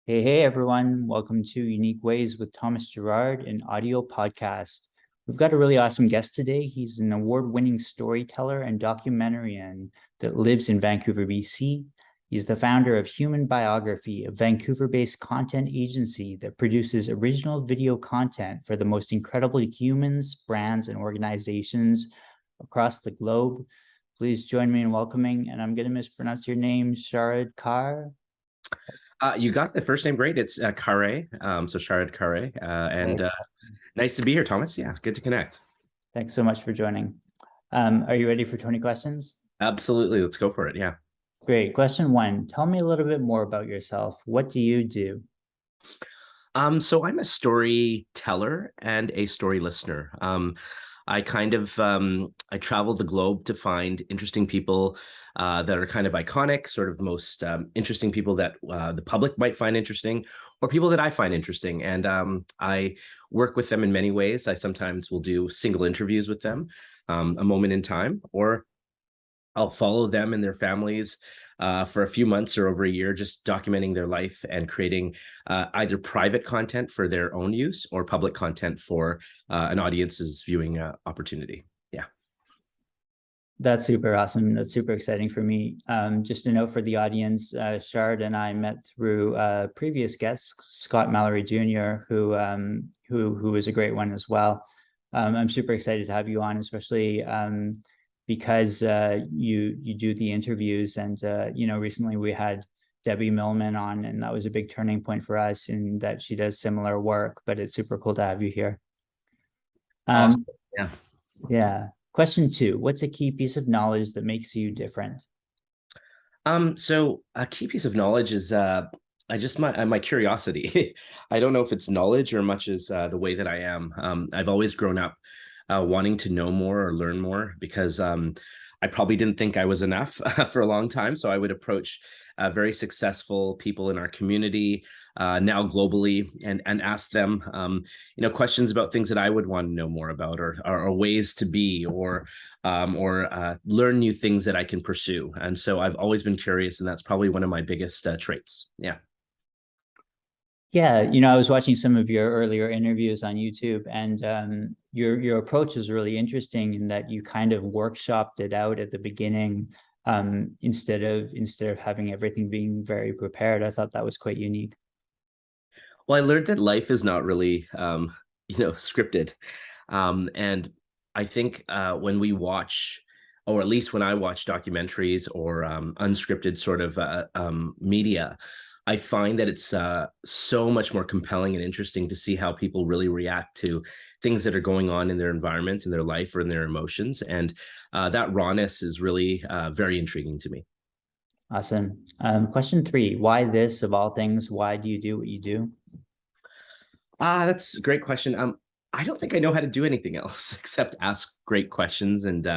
Hey, everyone. Welcome to Unique Ways with Thomas Gerard, an audio podcast. We've got a really awesome guest today. He's an award-winning storyteller and documentarian that lives in Vancouver, BC. He's the founder of Human Biography, a Vancouver-based content agency that produces original video content for the most incredible humans, brands, and organizations across the globe. Please join me in welcoming, and I'm going to mispronounce your name, Sharad Kharé. You got the first name great. It's Kare, so Sharad Kharé, and nice to be here, Thomas. Yeah, good to connect. Thanks so much for joining. Are you ready for 20 questions? Absolutely, let's go for it. Yeah. Great. Question one, tell me a little bit more about yourself. What do you do? So I'm a storyteller and a story listener. I travel the globe to find interesting people that are kind of iconic, sort of most interesting people that the public might find interesting, or people that I find interesting. And I work with them in many ways. I sometimes will do single interviews with them, a moment in time, or I'll follow them and their families for a few months or over a year, just documenting their life and creating either private content for their own use or public content for an audience's viewing opportunity. Yeah. That's super awesome. That's super exciting for me. Just a note for the audience, Shard and I met through previous guest, Scott Mallory Jr., who was a great one as well. I'm super excited to have you on, especially because you do the interviews, and recently we had Debbie Millman on, and that was a big turning point for us in that she does similar work. But it's super cool to have you here. Awesome. Yeah. Yeah. Question two, what's a key piece of knowledge that makes you different? So a key piece of knowledge is I just my curiosity. I don't know if it's knowledge or much as the way that I am. I've always grown up wanting to know more or learn more because I probably didn't think I was enough for a long time. So I would approach very successful people in our community, now globally, and ask them, questions about things that I would want to know more about, or ways to be, or learn new things that I can pursue. And so I've always been curious, and that's probably one of my biggest traits. Yeah. Yeah, I was watching some of your earlier interviews on YouTube, and your approach is really interesting in that you kind of workshopped it out at the beginning, instead of having everything being very prepared. I thought that was quite unique. Well, I learned that life is not really, scripted. And I think when we watch, or at least when I watch documentaries or unscripted sort of media, I find that it's so much more compelling and interesting to see how people really react to things that are going on in their environment, in their life, or in their emotions. And that rawness is really very intriguing to me. Awesome. Question three, why this of all things? Why do you do what you do? That's a great question. I don't think I know how to do anything else except ask great questions and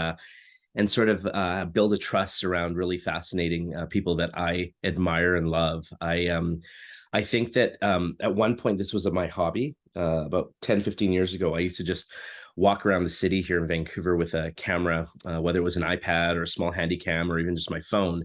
sort of build a trust around really fascinating people that I admire and love. I think that at one point this was my hobby. About 10, 15 years ago, I used to just walk around the city here in Vancouver with a camera, whether it was an iPad or a small handy cam or even just my phone.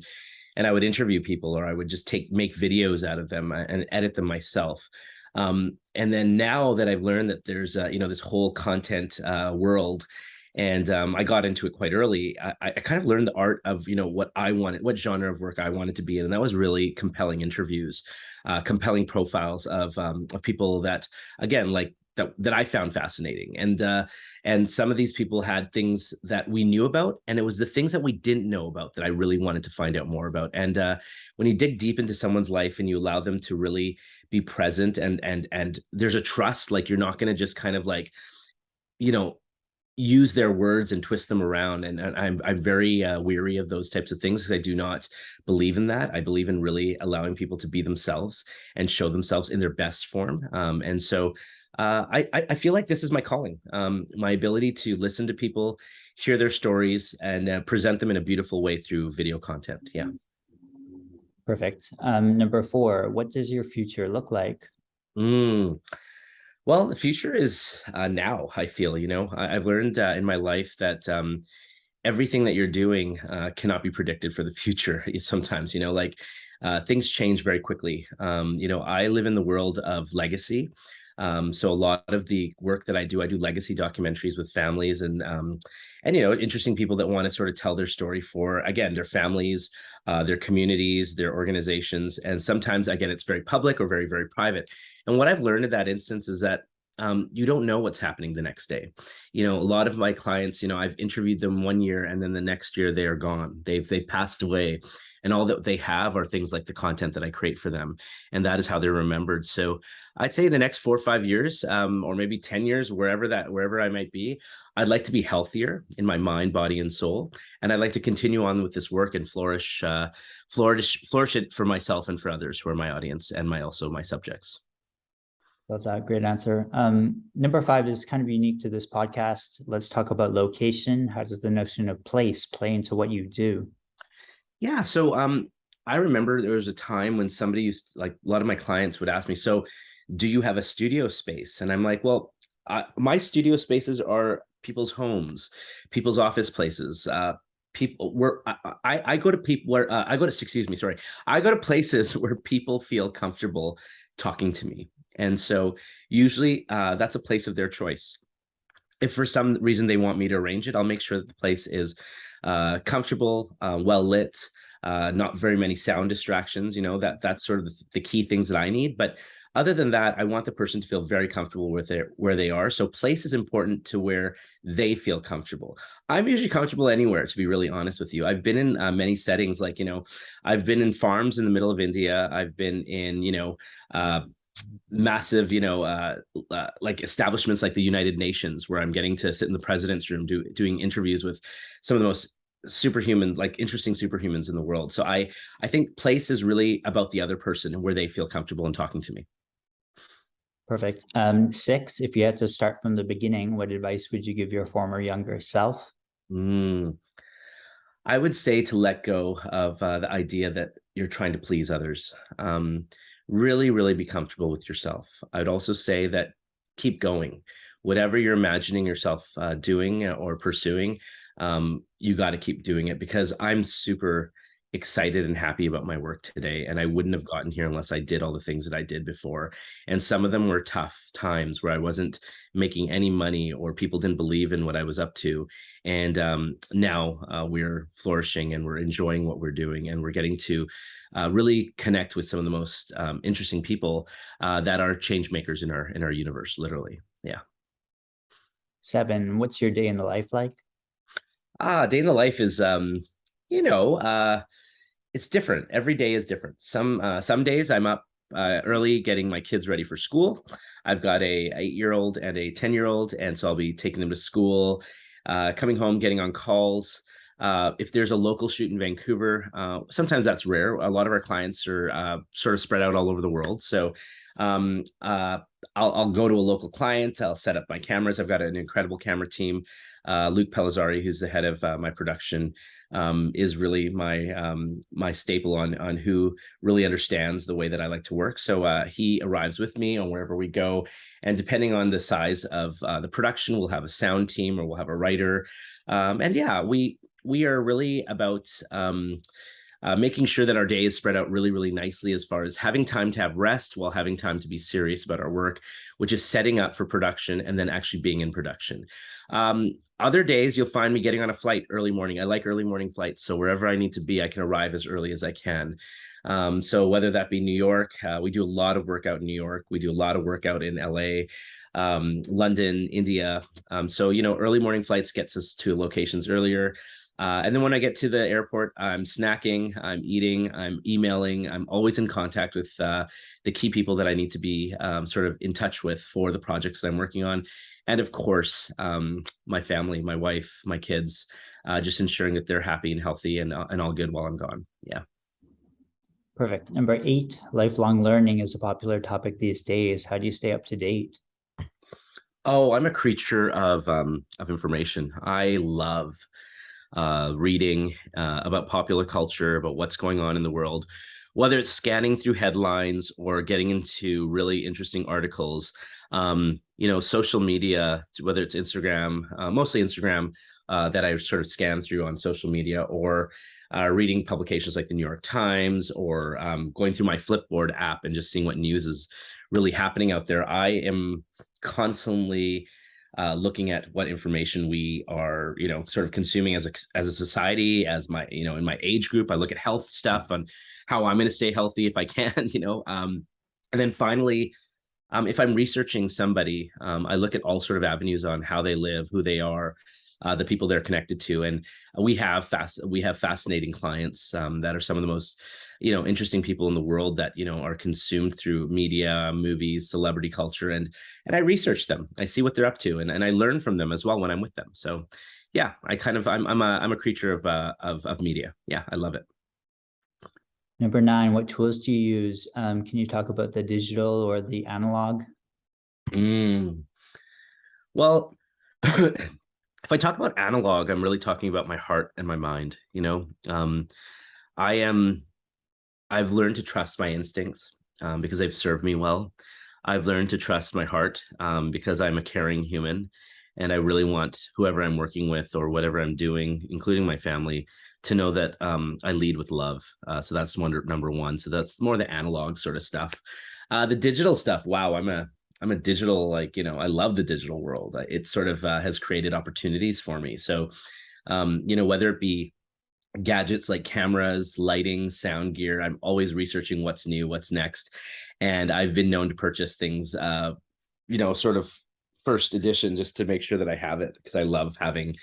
And I would interview people, or I would just make videos out of them and edit them myself. And then now that I've learned that there's this whole content world, and I got into it quite early, I kind of learned the art of what I wanted, what genre of work I wanted to be in, and that was really compelling interviews, compelling profiles of people that, again, like that I found fascinating. And some of these people had things that we knew about, and it was the things that we didn't know about that I really wanted to find out more about. And when you dig deep into someone's life and you allow them to really be present, and there's a trust, like you're not going to just kind of like, you know use their words and twist them around. And I'm very weary of those types of things, because I do not believe in that. I believe in really allowing people to be themselves and show themselves in their best form. And so I feel like this is my calling, my ability to listen to people, hear their stories, and present them in a beautiful way through video content. Yeah. Perfect. Number four, what does your future look like? Mm. Well, the future is now, I feel. I've learned in my life that everything that you're doing cannot be predicted for the future. Sometimes, like things change very quickly. I live in the world of legacy. So a lot of the work that I do legacy documentaries with families and interesting people that want to sort of tell their story for, again, their families, their communities, their organizations. And sometimes, again, it's very public or very, very private. And what I've learned in that instance is that you don't know what's happening the next day. A lot of my clients, I've interviewed them one year and then the next year they are gone. They've passed away, and all that they have are things like the content that I create for them, and that is how they're remembered. So I'd say the next 4 or 5 years, or maybe 10 years, wherever I might be, I'd like to be healthier in my mind, body, and soul, and I'd like to continue on with this work and flourish it for myself and for others who are my audience and also my subjects. Love that. Great answer. Number 5 is kind of unique to this podcast. Let's talk about location. How does the notion of place play into what you do? Yeah. So I remember there was a time when somebody a lot of my clients would ask me, so do you have a studio space? And I'm like, well, my studio spaces are people's homes, people's office places, people where I go to people where I go to places where people feel comfortable talking to me. And so usually that's a place of their choice. If for some reason they want me to arrange it, I'll make sure that the place is comfortable, well lit, not very many sound distractions. That's sort of the key things that I need. But other than that, I want the person to feel very comfortable with where they are. So place is important to where they feel comfortable. I'm usually comfortable anywhere, to be really honest with you. I've been in many settings, like, I've been in farms in the middle of India. I've been in, massive, like establishments like the United Nations, where I'm getting to sit in the president's room doing interviews with some of the most superhuman, like interesting superhumans in the world. So I think place is really about the other person and where they feel comfortable in talking to me. Perfect. 6, if you had to start from the beginning, what advice would you give your former younger self? I would say to let go of the idea that you're trying to please others. Really, really be comfortable with yourself. I'd also say that keep going. Whatever you're imagining yourself doing or pursuing, you got to keep doing it, because I'm super excited and happy about my work today. And I wouldn't have gotten here unless I did all the things that I did before. And some of them were tough times where I wasn't making any money or people didn't believe in what I was up to. And now we're flourishing and we're enjoying what we're doing. And we're getting to really connect with some of the most interesting people that are change makers in our universe, literally. Yeah. 7, what's your day in the life like? Day in the life is, it's different. Every day is different. Some days I'm up early getting my kids ready for school. I've got a 8-year-old and a 10-year-old, and so I'll be taking them to school, coming home, getting on calls. If there's a local shoot in Vancouver, sometimes that's rare. A lot of our clients are sort of spread out all over the world. So I'll go to a local client. I'll set up my cameras. I've got an incredible camera team. Luke Pellizzari, who's the head of my production, is really my staple on who really understands the way that I like to work. So he arrives with me on wherever we go. And depending on the size of the production, we'll have a sound team or we'll have a writer. And yeah, we are really about making sure that our day is spread out really, really nicely, as far as having time to have rest while having time to be serious about our work, which is setting up for production and then actually being in production. Other days, you'll find me getting on a flight early morning. I like early morning flights. So wherever I need to be, I can arrive as early as I can. So whether that be New York, we do a lot of work out in New York. We do a lot of work out in LA, London, India. So, early morning flights gets us to locations earlier. And then when I get to the airport, I'm snacking, I'm eating, I'm emailing, I'm always in contact with the key people that I need to be sort of in touch with for the projects that I'm working on. And of course, my family, my wife, my kids, just ensuring that they're happy and healthy and all good while I'm gone. Yeah. Perfect. Number 8, lifelong learning is a popular topic these days. How do you stay up to date? Oh, I'm a creature of information. I love reading about popular culture, about what's going on in the world, whether it's scanning through headlines or getting into really interesting articles. Social media, whether it's Instagram, mostly Instagram, that I sort of scan through on social media, or reading publications like the New York Times, or going through my Flipboard app and just seeing what news is really happening out there. I am constantly looking at what information we are, sort of consuming as a society, as my, in my age group. I look at health stuff on how I'm going to stay healthy if I can, and then finally, if I'm researching somebody, I look at all sort of avenues on how they live, who they are, the people they're connected to, and we have fascinating clients that are some of the most interesting people in the world that are consumed through media, movies, celebrity culture, and I research them. I see what they're up to, and I learn from them as well when I'm with them. So, yeah, I'm a creature of media. Yeah, I love it. Number 9, what tools do you use? Can you talk about the digital or the analog? Well, if I talk about analog, I'm really talking about my heart and my mind. I am I've learned to trust my instincts because they've served me well. I've learned to trust my heart because I'm a caring human, and I really want whoever I'm working with or whatever I'm doing, including my family, to know that I lead with love. So that's number one. So that's more the analog sort of stuff. The digital stuff. Wow, I'm a digital, I love the digital world. It sort of has created opportunities for me. So whether it be gadgets like cameras, lighting, sound gear, I'm always researching what's new, what's next. And I've been known to purchase things, sort of first edition, just to make sure that I have it, because I love having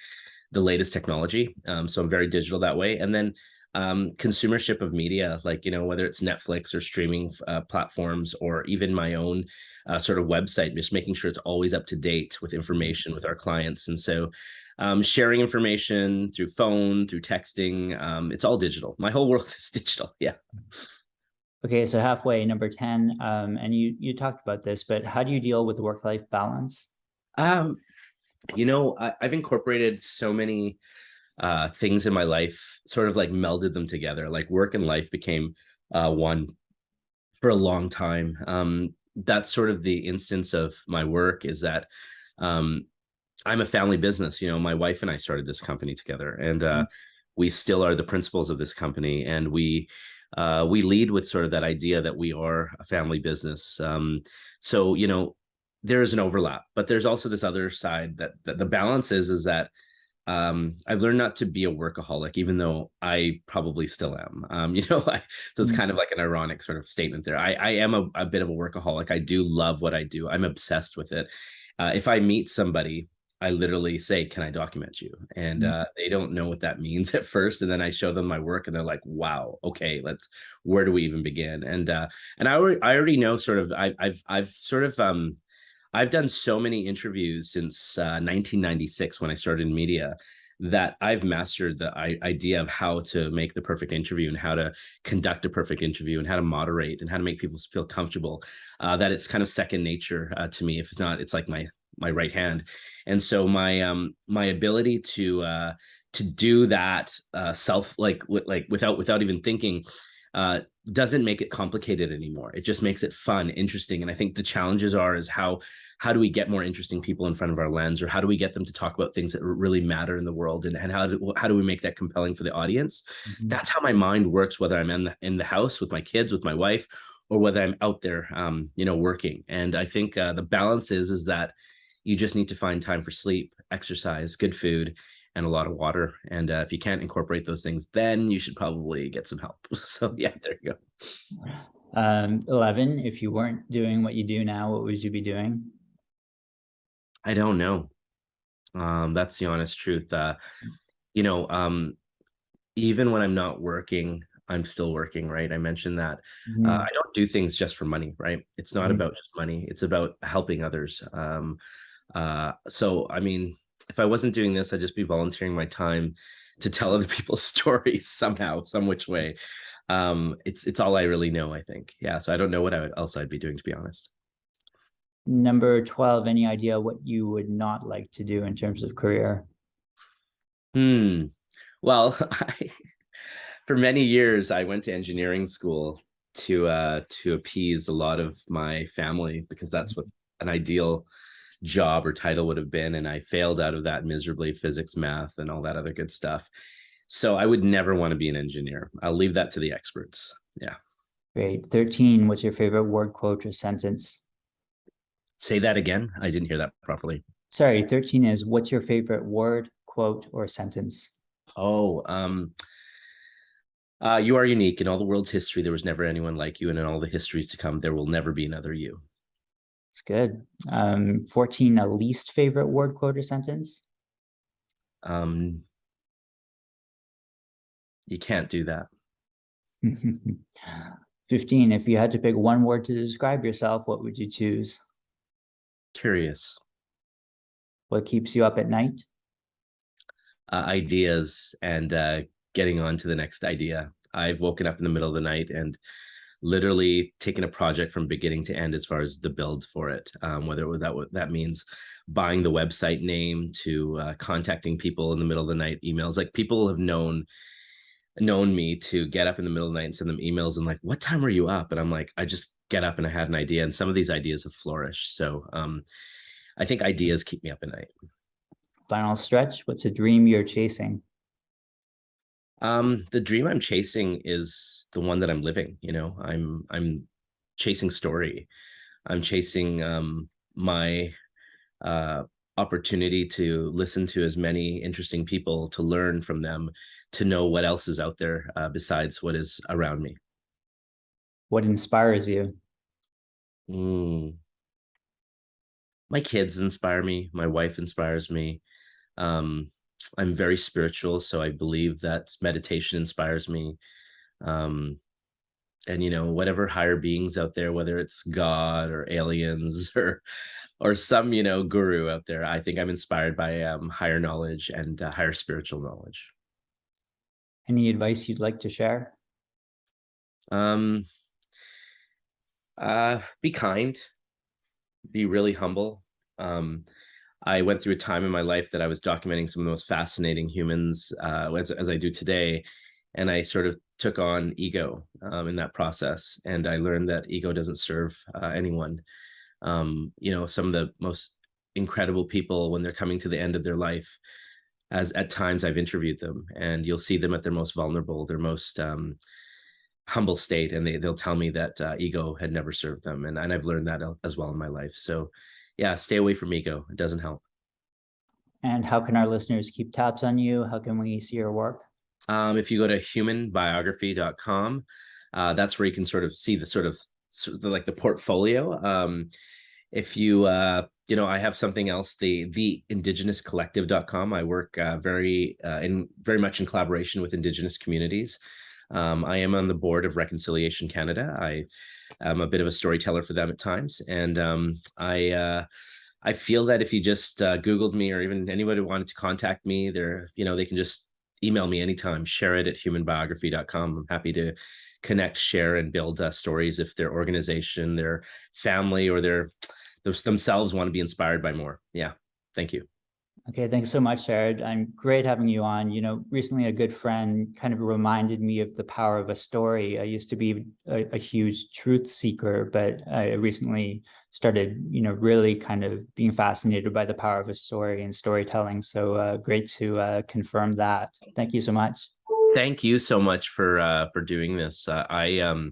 the latest technology. So I'm very digital that way. And then consumership of media, whether it's Netflix or streaming platforms, or even my own sort of website, just making sure it's always up to date with information with our clients. And so sharing information through phone, through texting, it's all digital. My whole world is digital. Yeah. Okay, so halfway, number 10, and you talked about this, but how do you deal with work-life balance? Um, I've incorporated so many things in my life, sort of like melded them together. Like work and life became one for a long time. That's sort of the instance of my work, is that um, I'm a family business. My wife and I started this company together, and we still are the principals of this company, and we lead with sort of that idea that we are a family business. So there is an overlap, but there's also this other side that the balance is that I've learned not to be a workaholic, even though I probably still am. So it's kind of like an ironic sort of statement there. I am a bit of a workaholic. I do love what I do. I'm obsessed with it. If I meet somebody, I literally say, "Can I document you?" And they don't know what that means at first, and then I show them my work, and they're like, "Wow, okay, where do we even begin?" And I already know sort of I've sort of I've done so many interviews since 1996 when I started in media, that I've mastered the idea of how to make the perfect interview, and how to conduct a perfect interview, and how to moderate, and how to make people feel comfortable. That it's kind of second nature to me. If it's not, it's like my right hand. And so my ability to do that without even thinking uh, doesn't make it complicated anymore. It just makes it fun, interesting. And I think the challenges is how do we get more interesting people in front of our lens, or how do we get them to talk about things that really matter in the world, and how do we make that compelling for the audience? Mm-hmm. That's how my mind works, whether I'm in the house with my kids, with my wife, or whether I'm out there, working. And I think the balance is that you just need to find time for sleep, exercise, good food, and a lot of water. And if you can't incorporate those things, then you should probably get some help. So yeah, there you go. 11, if you weren't doing what you do now, what would you be doing? I don't know. That's the honest truth. You know, um, Even when I'm not working, I'm still working, right? I mentioned that. Mm-hmm. I don't do things just for money, right? It's not about just money. It's about helping others. So, I mean, if I wasn't doing this, I'd just be volunteering my time to tell other people's stories somehow, some which way. It's all I really know, I think. Yeah. So I don't know what else I'd be doing, to be honest. Number 12, any idea what you would not like to do in terms of career? Hmm. Well, for many years, I went to engineering school to appease a lot of my family, because that's what an ideal job or title would have been. And I failed out of that miserably, physics, math, and all that other good stuff. So I would never want to be an engineer. I'll leave that to the experts. Yeah. Great. 13, what's your favorite word, quote, or sentence? Say that again. I didn't hear that properly. Sorry, 13 is what's your favorite word, quote, or sentence? Oh, you are unique in all the world's history. There was never anyone like you, and in all the histories to come, there will never be another you. It's good. 14, a least favorite word, quote, or sentence? You can't do that. 15, if you had to pick one word to describe yourself, what would you choose? Curious. What keeps you up at night? Ideas and getting on to the next idea. I've woken up in the middle of the night and literally taken a project from beginning to end as far as the build for it. Whether that means buying the website name to contacting people in the middle of the night, emails. Like people have known me to get up in the middle of the night and send them emails and like, what time are you up? And I'm like, I just get up and I had an idea. And some of these ideas have flourished. So I think ideas keep me up at night. Final stretch, what's a dream you're chasing? The dream I'm chasing is the one that I'm living. You know, I'm chasing story. I'm chasing my opportunity to listen to as many interesting people, to learn from them, to know what else is out there besides what is around me. What inspires you? My kids inspire me. My wife inspires me. I'm very spiritual, so I believe that meditation inspires me. And you know, whatever higher beings out there, whether it's God or aliens or some, you know, guru out there, I think I'm inspired by higher knowledge and higher spiritual knowledge. Any advice you'd like to share? Um, be kind, be really humble. I went through a time in my life that I was documenting some of the most fascinating humans as I do today. And I sort of took on ego in that process. And I learned that ego doesn't serve anyone. You know, some of the most incredible people when they're coming to the end of their life, as at times I've interviewed them, and you'll see them at their most vulnerable, their most humble state. And they'll tell me that ego had never served them. And I've learned that as well in my life. So yeah, stay away from ego. It doesn't help. And how can our listeners keep tabs on you? How can we see your work? If you go to humanbiography.com, that's where you can sort of see the sort of like the portfolio. If you, you know, I have something else, the indigenouscollective.com. I work very much in collaboration with Indigenous communities. I am on the board of Reconciliation Canada. I am a bit of a storyteller for them at times. And I feel that if you just Googled me, or even anybody who wanted to contact me, they can just email me anytime, Sharad at humanbiography.com. I'm happy to connect, share, and build stories if their organization, their family, or themselves want to be inspired by more. Yeah. Thank you. Okay, thanks so much, Sharad. I'm great having you on. You know, recently a good friend kind of reminded me of the power of a story. I used to be a huge truth seeker, but I recently started, you know, really kind of being fascinated by the power of a story and storytelling. So great to confirm that. Thank you so much. Thank you so much for doing this. I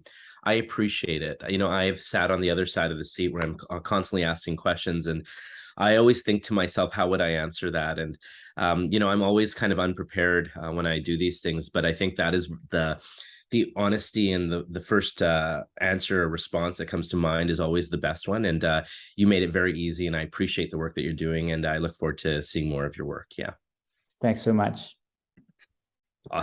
appreciate it. You know, I've sat on the other side of the seat where I'm constantly asking questions, and I always think to myself, how would I answer that? And you know, I'm always kind of unprepared when I do these things, but I think that is the honesty, and the first answer or response that comes to mind is always the best one. And you made it very easy, and I appreciate the work that you're doing, and I look forward to seeing more of your work. Yeah. Thanks so much. Awesome.